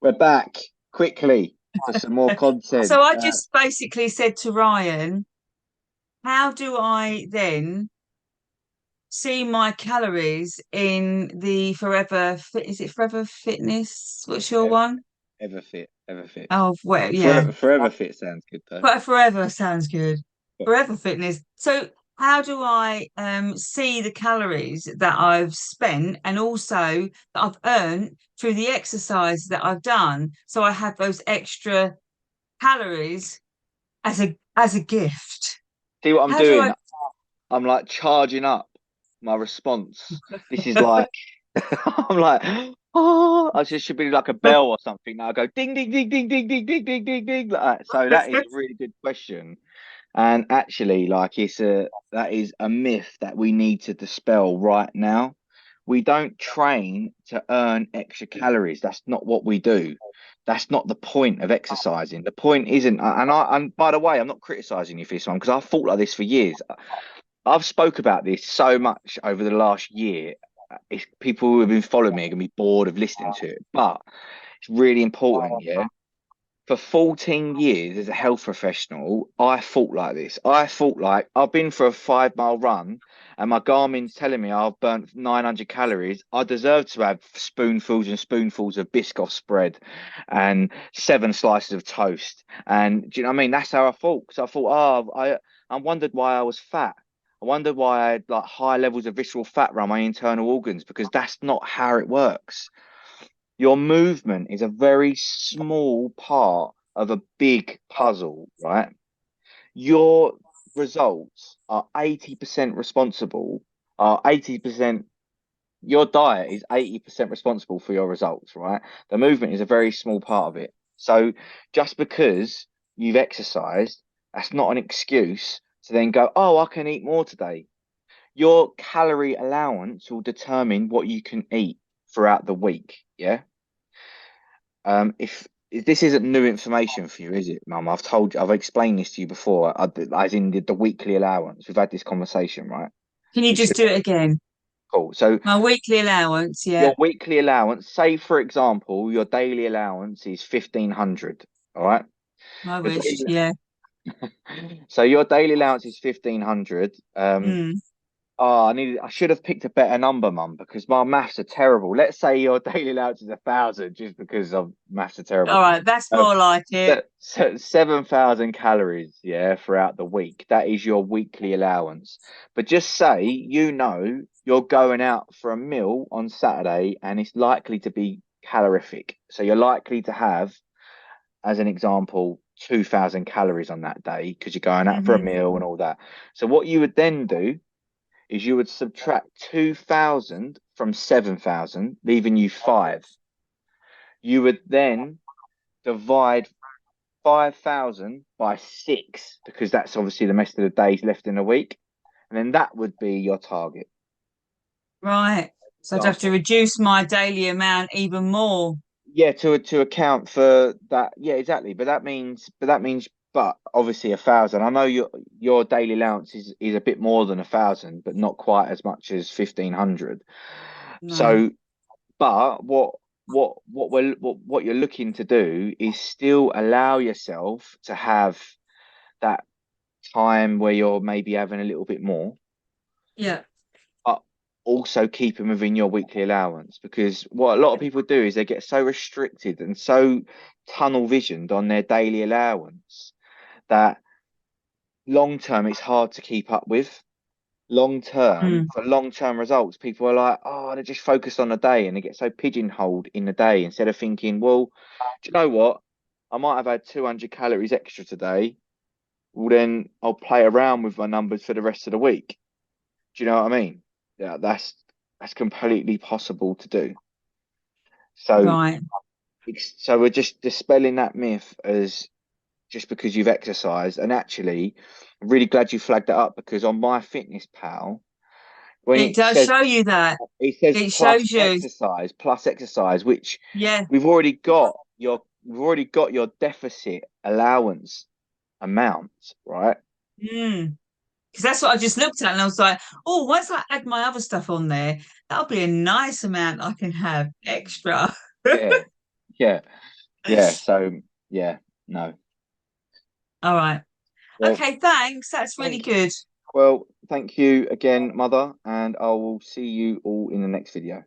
We're back quickly for some more content. So I just basically said to Ryan, how do I then see my calories in the Forever Fit? Is it Forever Fitness? What's your ev- one? Ever fit, ever fit. Oh, well, yeah. Forever fit sounds good though. But Forever sounds good. But Forever Fitness. So how do I see the calories that I've spent and also that I've earned through the exercise that I've done? So I have those extra calories as a gift. see what I'm How do doing? I I'm like charging up my response. This is like I'm like, oh, I just should be like a bell or something. Now I go ding ding ding ding ding ding ding ding ding ding like that. So that is a really good question. And actually, like that is a myth that we need to dispel right now. We don't train to earn extra calories. That's not what we do. That's not the point of exercising. The point isn't, and by the way, I'm not criticizing you for this one because I've thought like this for years. I've spoke about this so much over the last year. It's, people who have been following me are gonna be bored of listening to it, but it's really important, yeah. For 14 years as a health professional, I thought like this. I thought like I've been for a 5 mile run and my Garmin's telling me I've burnt 900 calories. I deserve to have spoonfuls and spoonfuls of Biscoff spread and 7 slices of toast. And do you know what I mean? That's how I thought. So I thought, I wondered why I was fat. I wondered why I had like high levels of visceral fat around my internal organs because that's not how it works. Your movement is a very small part of a big puzzle, right? Your results are 80% responsible, are 80%, your diet is 80% responsible for your results, right? The movement is a very small part of it. So just because you've exercised, that's not an excuse to then go, oh, I can eat more today. Your calorie allowance will determine what you can eat throughout the week. Yeah. If this isn't new information for you, is it, Mum? I've told you, I've explained this to you before, as in the weekly allowance. We've had this conversation, right? can you You just should do it again? cool. So My weekly allowance, your yeah. weekly allowance, say for example, your daily allowance is 1,500. All right. I Your wish, daily, yeah. so your daily allowance is 1,500. Mm. Oh, I should have picked a better number, Mum, because my maths are terrible. Let's say your daily allowance is 1,000, just because of maths are terrible. All right, that's Um, more like it. so 7,000 calories, yeah, throughout the week. That is your weekly allowance. But just say you're going out for a meal on Saturday and it's likely to be calorific. So you're likely to have, as an example, 2,000 calories on that day because you're going out for a Hmm. meal and all that. So what you would then do is you would subtract 2,000 from 7,000, leaving you five. You would then divide 5,000 by six because that's obviously the rest of the days left in a week. And then that would be your target. Right. So I'd have to Example. reduce my daily amount even more. Yeah, to account for that. Yeah, exactly. But obviously 1,000. I know your daily allowance is a bit more than 1,000, but not quite as much as 1,500. No. So but what you're looking to do is still allow yourself to have that time where you're maybe having a little bit more, Yeah. but also keeping within your weekly allowance. Because what a lot of people do is they get so restricted and so tunnel visioned on their daily allowance that long term it's hard to keep up with. Long term, Mm. for long term results, people are like, oh, they just focus on the day and they get so pigeonholed in the day instead of thinking, well, do you know what? I might have had 200 calories extra today. Well, then I'll play around with my numbers for the rest of the week. Do you know what I mean? Yeah, that's completely possible to do. So, Right. so we're just dispelling that myth as just because you've exercised. And actually, I'm really glad you flagged that up because on my Fitness Pal, when It does show you that. it says It shows you. plus exercise, which Yeah. we've already got your deficit allowance amount, right? Mm. Because that's what I just looked at and I was like, oh, once I add my other stuff on there, that'll be a nice amount I can have extra. Yeah, yeah. Yeah. So yeah, no. All right. Well, Okay, thanks. That's really thank good. well, thank you again, Mother, and I will see you all in the next video.